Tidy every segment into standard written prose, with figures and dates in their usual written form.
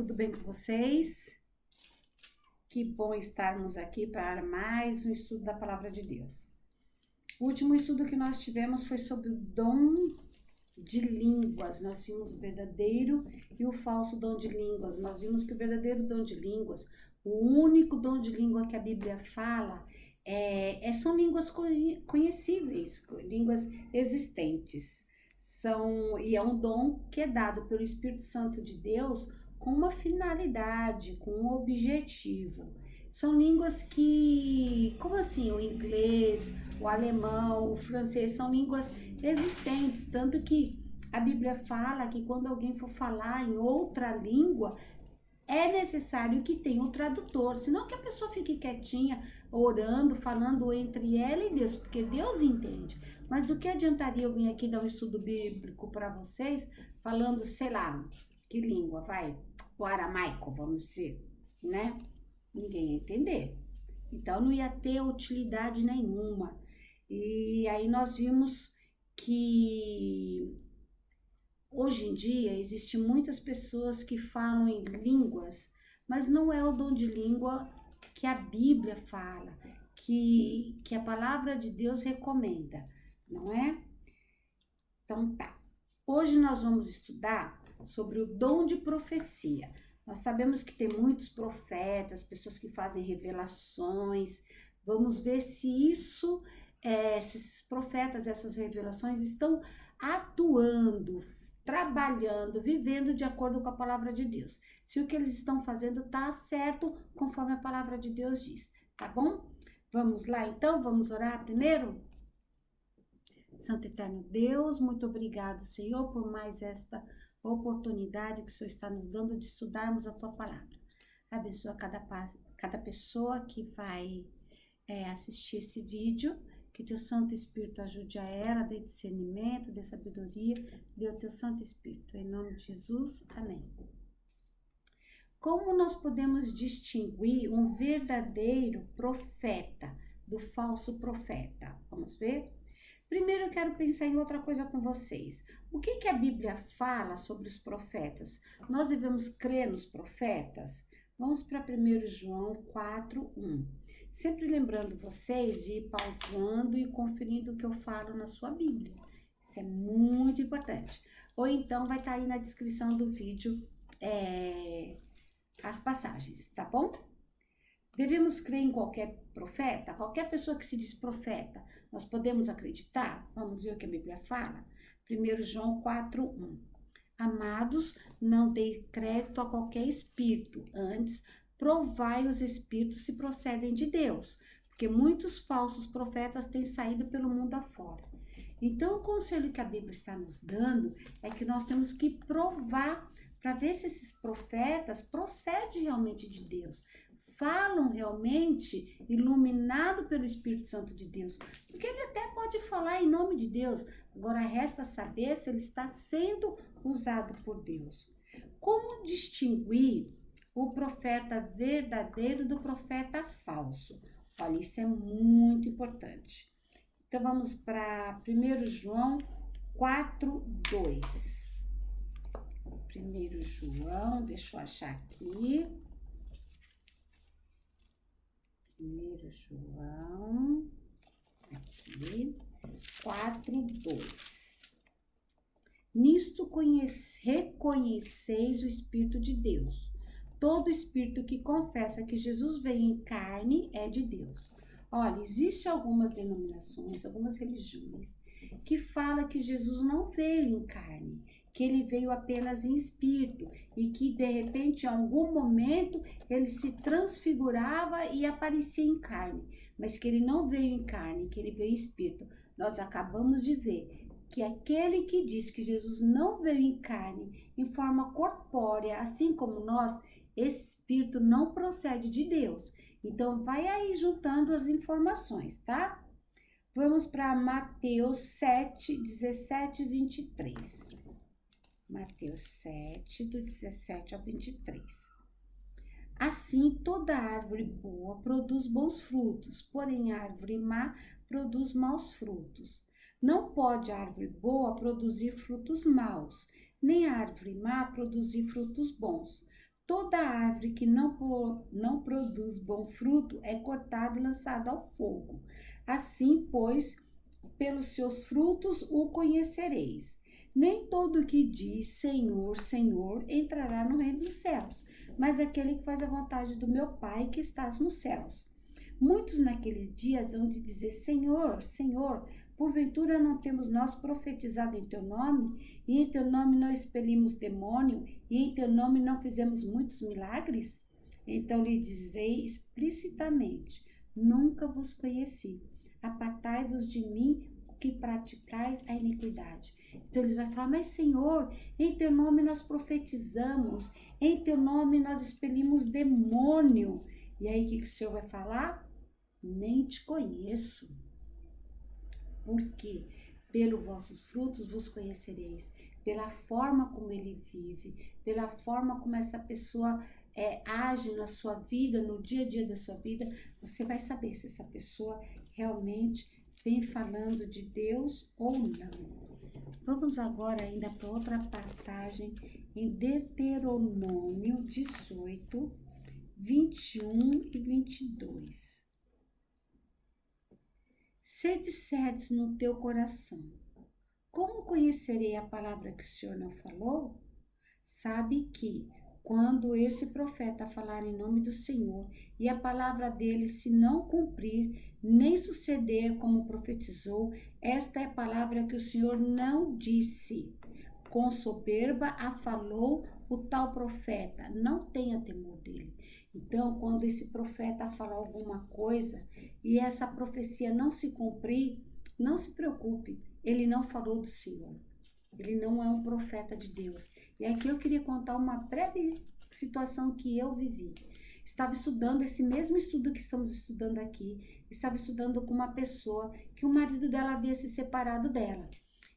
tudo bem com vocês? Que bom estarmos aqui para mais um estudo da Palavra de Deus. O último estudo que nós tivemos foi sobre o dom de línguas. Nós vimos o verdadeiro e o falso dom de línguas. Nós vimos que o verdadeiro dom de línguas, o único dom de língua que a Bíblia fala, são línguas conhecíveis, línguas existentes. E é um dom que é dado pelo Espírito Santo de Deus com uma finalidade, com um objetivo. São línguas que, como assim, o inglês, o alemão, o francês, são línguas existentes, tanto que a Bíblia fala que quando alguém for falar em outra língua, é necessário que tenha um tradutor, senão que a pessoa fique quietinha, orando, falando entre ela e Deus, porque Deus entende. Mas do que adiantaria eu vir aqui dar um estudo bíblico para vocês, falando, sei lá, que língua, vai? O aramaico, vamos dizer, né? Ninguém ia entender. Então não ia ter utilidade nenhuma. E aí nós vimos que hoje em dia existem muitas pessoas que falam em línguas, mas não é o dom de língua que a Bíblia fala, que a palavra de Deus recomenda, não é? Então tá. Hoje nós vamos estudar sobre o dom de profecia. Nós sabemos que tem muitos profetas, pessoas que fazem revelações. Vamos ver se se esses profetas, essas revelações estão atuando, trabalhando, vivendo de acordo com a palavra de Deus. Se o que eles estão fazendo está certo, conforme a palavra de Deus diz, tá bom? Vamos lá então, vamos orar primeiro? Santo Eterno Deus, muito obrigado, Senhor, por mais esta oportunidade que o Senhor está nos dando de estudarmos a Tua Palavra. Abençoa cada pessoa que vai assistir esse vídeo, que Teu Santo Espírito ajude a ela, dê discernimento, dê sabedoria, dê o Teu Santo Espírito. Em nome de Jesus, amém. Como nós podemos distinguir um verdadeiro profeta do falso profeta? Vamos ver? Primeiro eu quero pensar em outra coisa com vocês. O que a Bíblia fala sobre os profetas? Nós devemos crer nos profetas? Vamos para 1 João 4:1. Sempre lembrando vocês de ir pausando e conferindo o que eu falo na sua Bíblia. Isso é muito importante. Ou então vai estar aí na descrição do vídeo as passagens, tá bom? Devemos crer em qualquer profeta? Qualquer pessoa que se diz profeta, nós podemos acreditar? Vamos ver o que a Bíblia fala? 1 João 4:1. Amados, não deis crédito a qualquer espírito, antes provai os espíritos se procedem de Deus, porque muitos falsos profetas têm saído pelo mundo afora. Então, o conselho que a Bíblia está nos dando é que nós temos que provar para ver se esses profetas procedem realmente de Deus, falam realmente iluminado pelo Espírito Santo de Deus, porque ele até pode falar em nome de Deus, agora resta saber se ele está sendo usado por Deus. Como distinguir o profeta verdadeiro do profeta falso? Olha, isso é muito importante. Então vamos para 1 João 4:2. 1 João, deixa eu achar aqui. 1 João, aqui, 4:2. Nisto reconheceis o Espírito de Deus. Todo espírito que confessa que Jesus veio em carne é de Deus. Olha, existem algumas denominações, algumas religiões que falam que Jesus não veio em carne, que ele veio apenas em espírito e que de repente em algum momento ele se transfigurava e aparecia em carne, mas que ele não veio em carne, que ele veio em espírito. Nós acabamos de ver que aquele que diz que Jesus não veio em carne, em forma corpórea, assim como nós, esse espírito não procede de Deus. Então vai aí juntando as informações, tá? Vamos para Mateus 7, 17 e 23. Mateus 7, do 17 ao 23. Assim, toda árvore boa produz bons frutos, porém a árvore má produz maus frutos. Não pode a árvore boa produzir frutos maus, nem a árvore má produzir frutos bons. Toda árvore que não produz bom fruto é cortada e lançada ao fogo. Assim, pois, pelos seus frutos o conhecereis. Nem todo que diz Senhor, Senhor entrará no reino dos céus, mas aquele que faz a vontade do meu Pai que estás nos céus. Muitos naqueles dias hão de dizer, Senhor, Senhor, porventura não temos nós profetizado em teu nome, e em teu nome não expelimos demônio, e em teu nome não fizemos muitos milagres? Então lhe direi explicitamente, nunca vos conheci. Apartai-vos de mim, que praticais a iniquidade. Então ele vai falar, mas Senhor, em teu nome nós profetizamos, em teu nome nós expelimos demônio. E aí o que o Senhor vai falar? Nem te conheço. Por quê? Pelos vossos frutos vos conhecereis, pela forma como ele vive, pela forma como essa pessoa age na sua vida, no dia a dia da sua vida, você vai saber se essa pessoa realmente vem falando de Deus ou não. Vamos agora ainda para outra passagem em Deuteronômio 18, 21 e 22. Se disserdes no teu coração, como conhecerei a palavra que o Senhor não falou? Sabe que, quando esse profeta falar em nome do Senhor e a palavra dele se não cumprir, nem suceder como profetizou, esta é a palavra que o Senhor não disse. Com soberba a falou o tal profeta, não tenha temor dele. Então, quando esse profeta falar alguma coisa e essa profecia não se cumprir, não se preocupe, ele não falou do Senhor. Ele não é um profeta de Deus. E aqui eu queria contar uma breve situação que eu vivi. Estava estudando, esse mesmo estudo que estamos estudando aqui, estava estudando com uma pessoa que o marido dela havia se separado dela.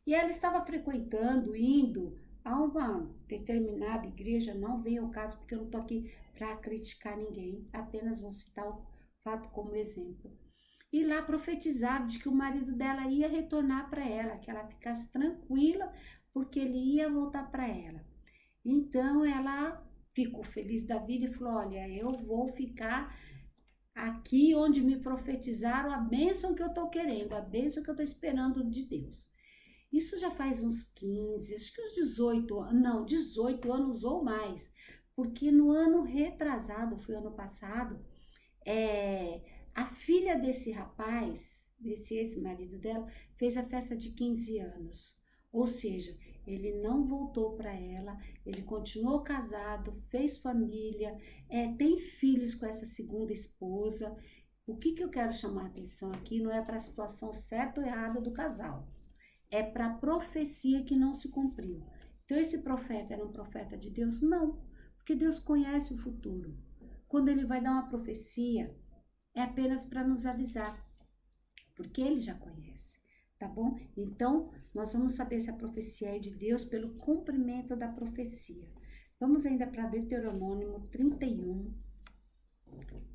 E ela estava frequentando, indo a uma determinada igreja, não vem ao caso porque eu não estou aqui para criticar ninguém, apenas vou citar o fato como exemplo. E lá profetizaram de que o marido dela ia retornar para ela, que ela ficasse tranquila, porque ele ia voltar para ela. Então ela ficou feliz da vida e falou, olha, eu vou ficar aqui onde me profetizaram a bênção que eu estou querendo, a bênção que eu estou esperando de Deus. Isso já faz uns 15, acho que uns 18 anos ou mais, porque no ano retrasado, foi ano passado, a filha desse rapaz, desse ex-marido dela, fez a festa de 15 anos. Ou seja, ele não voltou para ela, ele continuou casado, fez família, tem filhos com essa segunda esposa. O que eu quero chamar a atenção aqui não é para a situação certa ou errada do casal, é para a profecia que não se cumpriu. Então esse profeta era um profeta de Deus? Não, porque Deus conhece o futuro. Quando ele vai dar uma profecia, é apenas para nos avisar, porque ele já conhece, tá bom? Então, nós vamos saber se a profecia é de Deus pelo cumprimento da profecia. Vamos ainda para Deuteronômio 31.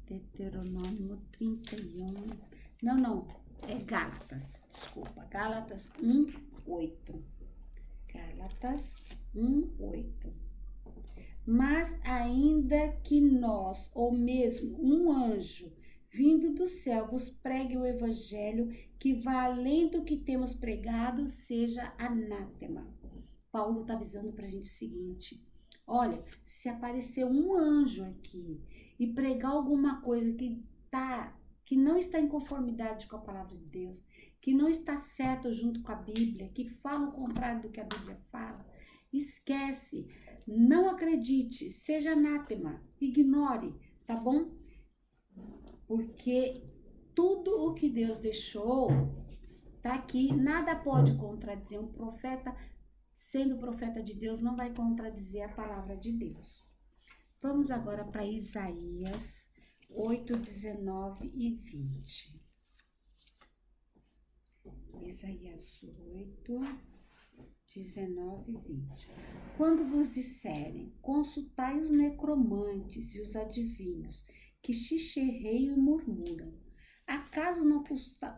Deuteronômio 31. Não, é Gálatas, desculpa. Gálatas 1:8. Gálatas 1:8. Mas ainda que nós, ou mesmo um anjo, vindo do céu, vos pregue o evangelho que vá além do que temos pregado, seja anátema. Paulo está avisando para a gente o seguinte, olha, se aparecer um anjo aqui e pregar alguma coisa que não está em conformidade com a palavra de Deus, que não está certo junto com a Bíblia, que fala o contrário do que a Bíblia fala, esquece, não acredite, seja anátema, ignore, tá bom? Porque tudo o que Deus deixou tá aqui, nada pode contradizer. Um profeta, sendo profeta de Deus, não vai contradizer a palavra de Deus. Vamos agora para Isaías 8, 19 e 20. Isaías 8, 19 e 20. Quando vos disserem, consultai os necromantes e os adivinhos, que xixerreiam e murmuram. Acaso não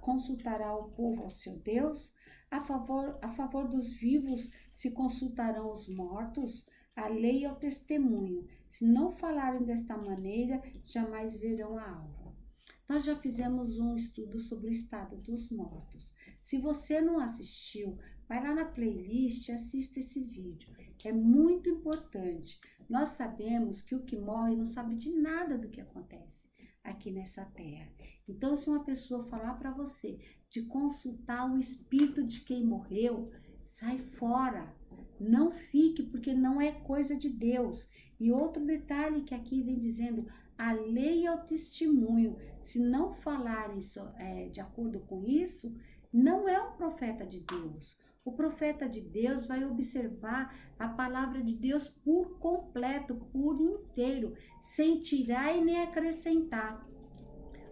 consultará o povo ao seu Deus? A favor dos vivos se consultarão os mortos? A lei é o testemunho. Se não falarem desta maneira, jamais verão a alva. Nós já fizemos um estudo sobre o estado dos mortos. Se você não assistiu, vai lá na playlist e assista esse vídeo. É muito importante. Nós sabemos que o que morre não sabe de nada do que acontece aqui nessa terra. Então, se uma pessoa falar para você de consultar o espírito de quem morreu, sai fora. Não fique, porque não é coisa de Deus. E outro detalhe que aqui vem dizendo, a lei é o testemunho. Se não falarem de acordo com isso, não é um profeta de Deus. O profeta de Deus vai observar a palavra de Deus por completo, por inteiro, sem tirar e nem acrescentar.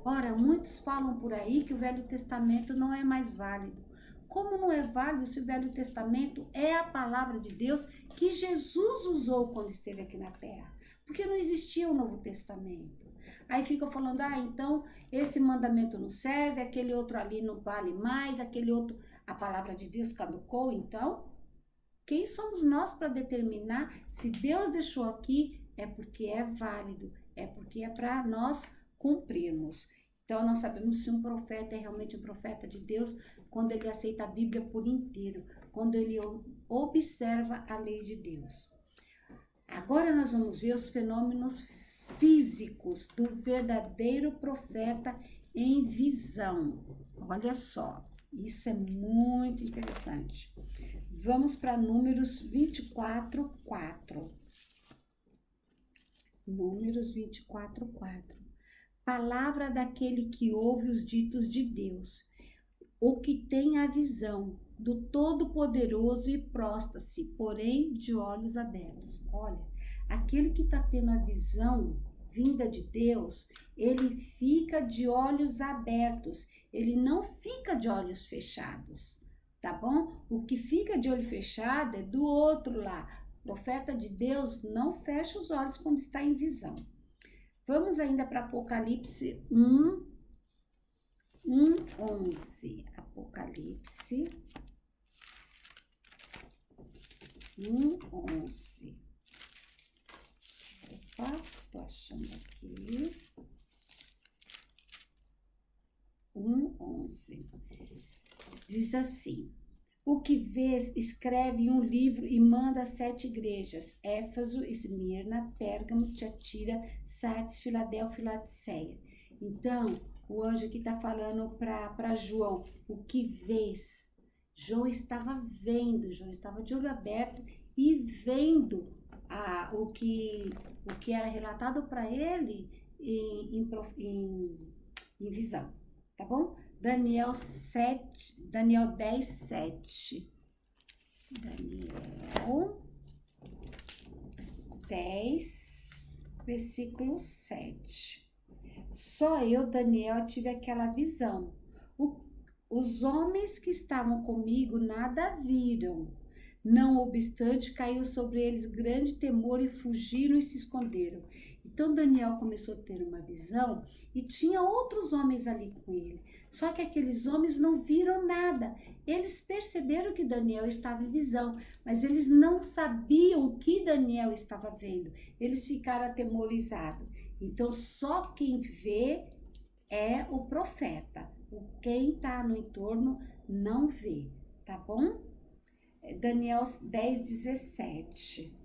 Ora, muitos falam por aí que o Velho Testamento não é mais válido. Como não é válido se o Velho Testamento é a palavra de Deus que Jesus usou quando esteve aqui na Terra? Porque não existia o Novo Testamento. Aí ficam falando, então esse mandamento não serve, aquele outro ali não vale mais, aquele outro, a palavra de Deus caducou. Então, quem somos nós para determinar se Deus deixou aqui é porque é válido, é porque é para nós cumprirmos. Então, nós sabemos se um profeta é realmente um profeta de Deus quando ele aceita a Bíblia por inteiro, quando ele observa a lei de Deus. Agora nós vamos ver os fenômenos físicos do verdadeiro profeta em visão. Olha só, isso é muito interessante. Vamos para Números 24, 4. Números 24, 4. Palavra daquele que ouve os ditos de Deus, o que tem a visão do Todo-Poderoso e prostra-se, porém de olhos abertos. Olha, aquele que está tendo a visão vinda de Deus, ele fica de olhos abertos, ele não fica de olhos fechados, tá bom? O que fica de olho fechado é do outro lá. O profeta de Deus não fecha os olhos quando está em visão. Vamos ainda para Apocalipse 1, 11. Apocalipse 1, 11. Opa, tô achando aqui. 1, 11. Diz assim: o que vês, escreve em um livro e manda às 7 igrejas: Éfeso, Esmirna, Pérgamo, Tiatira, Sardes, Filadélfia e Laodiceia. Então, o anjo aqui está falando para João: o que vês? João estava vendo, João estava de olho aberto e vendo o que era relatado para ele em visão, tá bom? Daniel 10, 7. Daniel 10, versículo 7. Só eu, Daniel, tive aquela visão. Os homens que estavam comigo nada viram. Não obstante, caiu sobre eles grande temor e fugiram e se esconderam. Então Daniel começou a ter uma visão e tinha outros homens ali com ele. Só que aqueles homens não viram nada. Eles perceberam que Daniel estava em visão, mas eles não sabiam o que Daniel estava vendo. Eles ficaram atemorizados. Então só quem vê é o profeta. Quem está no entorno não vê, tá bom? Daniel 10, 17.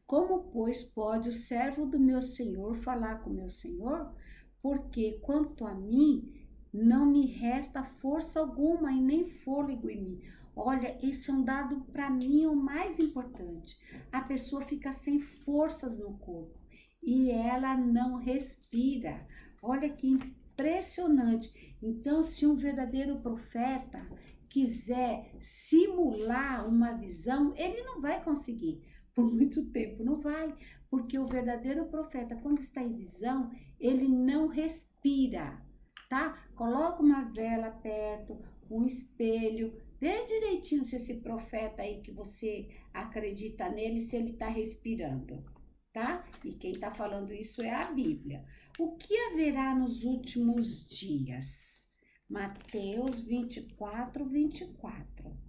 Como, pois, pode o servo do meu senhor falar com meu senhor? Porque, quanto a mim, não me resta força alguma e nem fôlego em mim. Olha, esse é um dado para mim o mais importante. A pessoa fica sem forças no corpo e ela não respira. Olha que impressionante. Então, se um verdadeiro profeta quiser simular uma visão, ele não vai conseguir. Por muito tempo não vai, porque o verdadeiro profeta, quando está em visão, ele não respira, tá? Coloca uma vela perto, um espelho, vê direitinho se esse profeta aí que você acredita nele, se ele está respirando, tá? E quem está falando isso é a Bíblia. O que haverá nos últimos dias? Mateus 24, 24.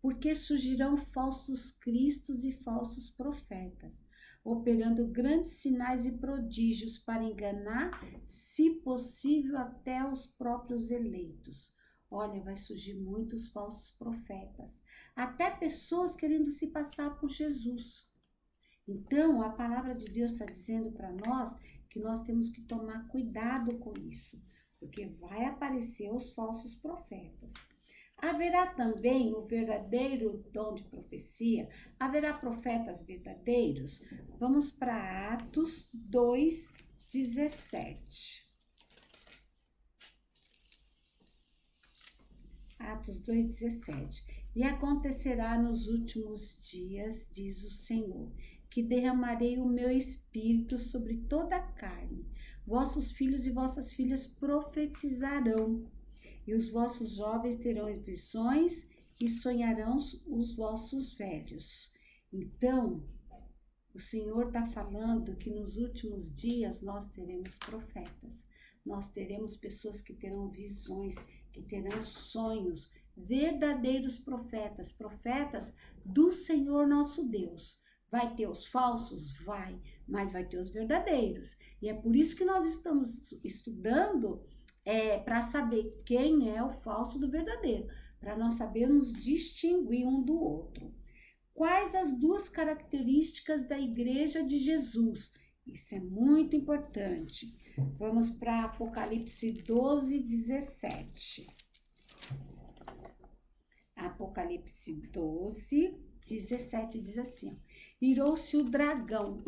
porque surgirão falsos cristos e falsos profetas, operando grandes sinais e prodígios para enganar, se possível, até os próprios eleitos. Olha, vai surgir muitos falsos profetas, até pessoas querendo se passar por Jesus. Então, a palavra de Deus está dizendo para nós que nós temos que tomar cuidado com isso, porque vai aparecer os falsos profetas. Haverá também o verdadeiro dom de profecia? Haverá profetas verdadeiros? Vamos para Atos 2:17. Atos 2:17. E acontecerá nos últimos dias, diz o Senhor, que derramarei o meu espírito sobre toda a carne. Vossos filhos e vossas filhas profetizarão, e os vossos jovens terão visões e sonharão os vossos velhos. Então, o Senhor está falando que nos últimos dias nós teremos profetas. Nós teremos pessoas que terão visões, que terão sonhos, verdadeiros profetas, profetas do Senhor nosso Deus. Vai ter os falsos? Vai, mas vai ter os verdadeiros. E é por isso que nós estamos estudando para saber quem é o falso do verdadeiro, para nós sabermos distinguir um do outro. Quais as duas características da Igreja de Jesus? Isso é muito importante. Vamos para Apocalipse 12:17. Apocalipse 12:17 diz assim: irou-se o dragão,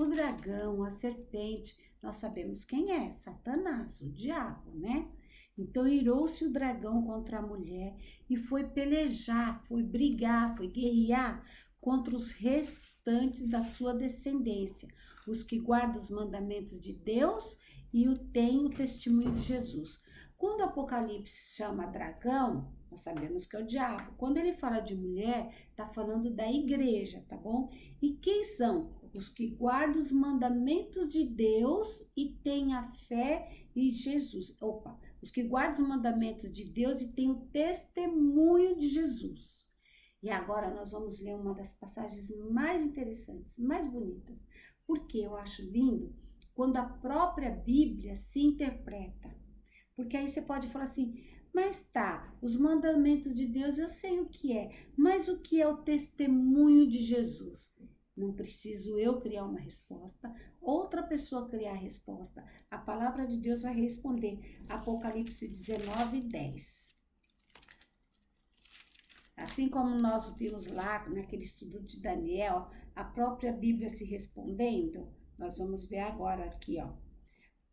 a serpente. Nós sabemos quem é, Satanás, o diabo, né? Então irou-se o dragão contra a mulher e foi pelejar, foi brigar, foi guerrear contra os restantes da sua descendência, os que guardam os mandamentos de Deus e têm o testemunho de Jesus. Quando o Apocalipse chama dragão, nós sabemos que é o diabo. Quando ele fala de mulher, está falando da igreja, tá bom? E quem são? Os que guardam os mandamentos de Deus e têm a fé em Jesus. Os que guardam os mandamentos de Deus e têm o testemunho de Jesus. E agora nós vamos ler uma das passagens mais interessantes, mais bonitas. Porque eu acho lindo quando a própria Bíblia se interpreta. Porque aí você pode falar assim, mas tá, os mandamentos de Deus eu sei o que é, mas o que é o testemunho de Jesus? Não preciso eu criar uma resposta, outra pessoa criar a resposta. A palavra de Deus vai responder. Apocalipse 19:10. Assim como nós vimos lá naquele estudo de Daniel, a própria Bíblia se respondendo, nós vamos ver agora aqui, ó.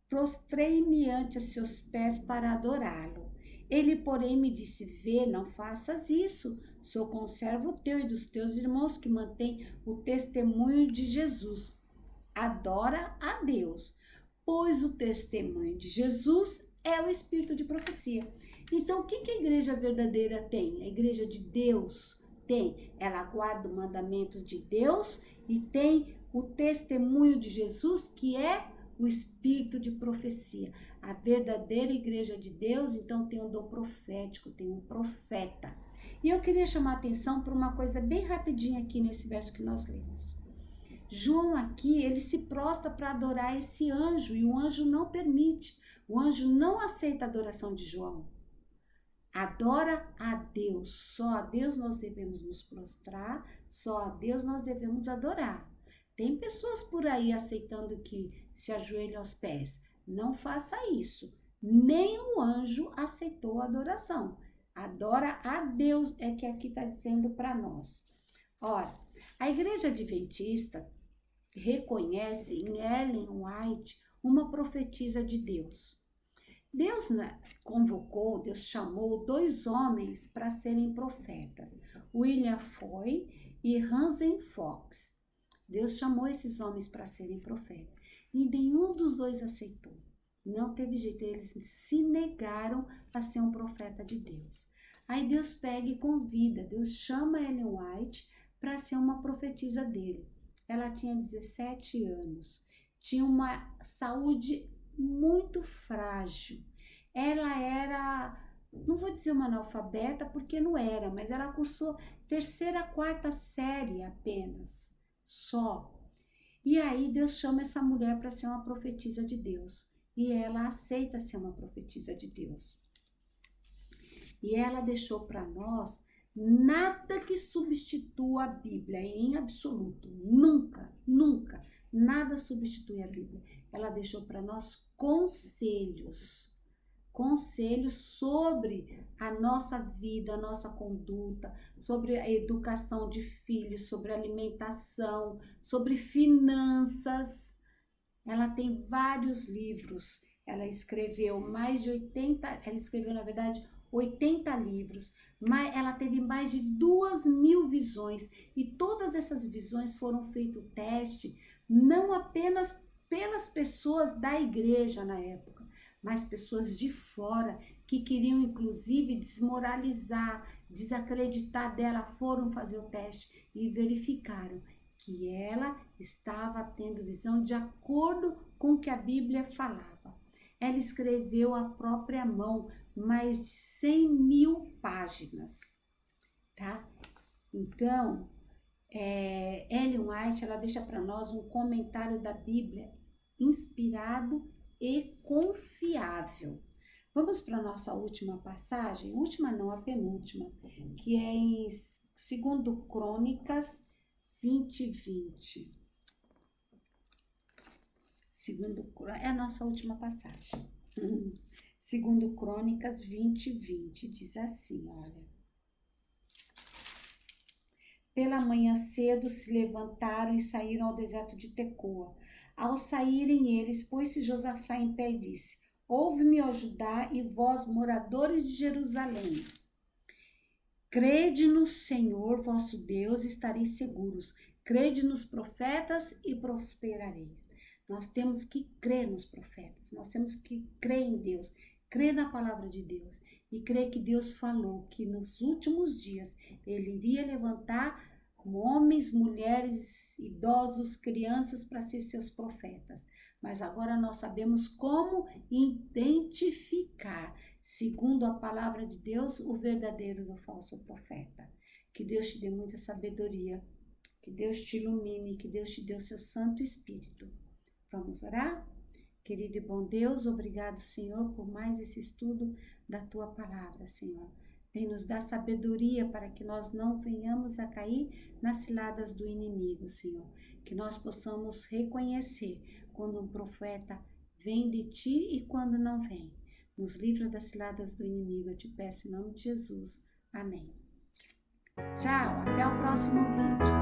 Prostrei-me ante seus pés para adorá-lo. Ele, porém, me disse, vê, não faças isso. Sou conservo teu e dos teus irmãos que mantém o testemunho de Jesus. Adora a Deus, pois o testemunho de Jesus é o espírito de profecia. Então, o que a igreja verdadeira tem? A igreja de Deus tem. Ela guarda o mandamento de Deus e tem o testemunho de Jesus, que é o espírito de profecia. A verdadeira igreja de Deus, então, tem um dom profético, tem um profeta. E eu queria chamar a atenção para uma coisa bem rapidinha aqui nesse verso que nós lemos. João aqui, ele se prostra para adorar esse anjo, e o anjo não permite. O anjo não aceita a adoração de João. Adora a Deus. Só a Deus nós devemos nos prostrar, só a Deus nós devemos adorar. Tem pessoas por aí aceitando que se ajoelhem aos pés. Não faça isso. Nem o anjo aceitou a adoração. Adora a Deus, é que aqui está dizendo para nós. Ora, a igreja adventista reconhece em Ellen White uma profetisa de Deus. Deus convocou, Deus chamou 2 homens para serem profetas. William Foy e Hansen Fox. Deus chamou esses homens para serem profetas. E nenhum dos 2 aceitou. Não teve jeito, eles se negaram a ser um profeta de Deus. Aí Deus pega e convida, Deus chama Ellen White para ser uma profetisa dele. Ela tinha 17 anos, tinha uma saúde muito frágil. Ela era não vou dizer uma analfabeta porque não era, mas ela cursou 3ª, 4ª série apenas, só. E aí Deus chama essa mulher para ser uma profetisa de Deus. E ela aceita ser uma profetisa de Deus. E ela deixou para nós nada que substitua a Bíblia, em absoluto. Nunca, nunca. Nada substitui a Bíblia. Ela deixou para nós conselhos sobre a nossa vida, a nossa conduta, sobre a educação de filhos, sobre alimentação, sobre finanças. Ela tem vários livros. Ela escreveu mais de 80, ela escreveu, na verdade, 80 livros, mas ela teve mais de 2.000 visões, e todas essas visões foram feito teste, não apenas pelas pessoas da igreja na época, mas pessoas de fora que queriam inclusive desmoralizar, desacreditar dela, foram fazer o teste e verificaram que ela estava tendo visão de acordo com o que a Bíblia falava. Ela escreveu à própria mão mais de 100.000 páginas, tá? Então, Ellen White, ela deixa para nós um comentário da Bíblia inspirado e confiável. Vamos para a nossa última passagem, última não, a penúltima, que é em 2 Crônicas 20:20. É a nossa última passagem. 2 Crônicas 20:20, diz assim, olha. Pela manhã cedo se levantaram e saíram ao deserto de Tecoa. Ao saírem eles, pôs-se Josafá em pé e disse: Ouve-me, ó Judá, e vós, moradores de Jerusalém. Crede no Senhor vosso Deus e estareis seguros. Crede nos profetas e prosperareis. Nós temos que crer nos profetas, nós temos que crer em Deus, crer na palavra de Deus e crer que Deus falou que nos últimos dias Ele iria levantar homens, mulheres, idosos, crianças para ser seus profetas. Mas agora nós sabemos como identificar, segundo a palavra de Deus, o verdadeiro do falso profeta. Que Deus te dê muita sabedoria, que Deus te ilumine, que Deus te dê o seu Santo Espírito. Vamos orar? Querido e bom Deus, obrigado, Senhor, por mais esse estudo da Tua palavra, Senhor. Vem nos dar sabedoria para que nós não venhamos a cair nas ciladas do inimigo, Senhor. Que nós possamos reconhecer quando um profeta vem de Ti e quando não vem. Nos livra das ciladas do inimigo, eu te peço em nome de Jesus. Amém. Tchau, até o próximo vídeo.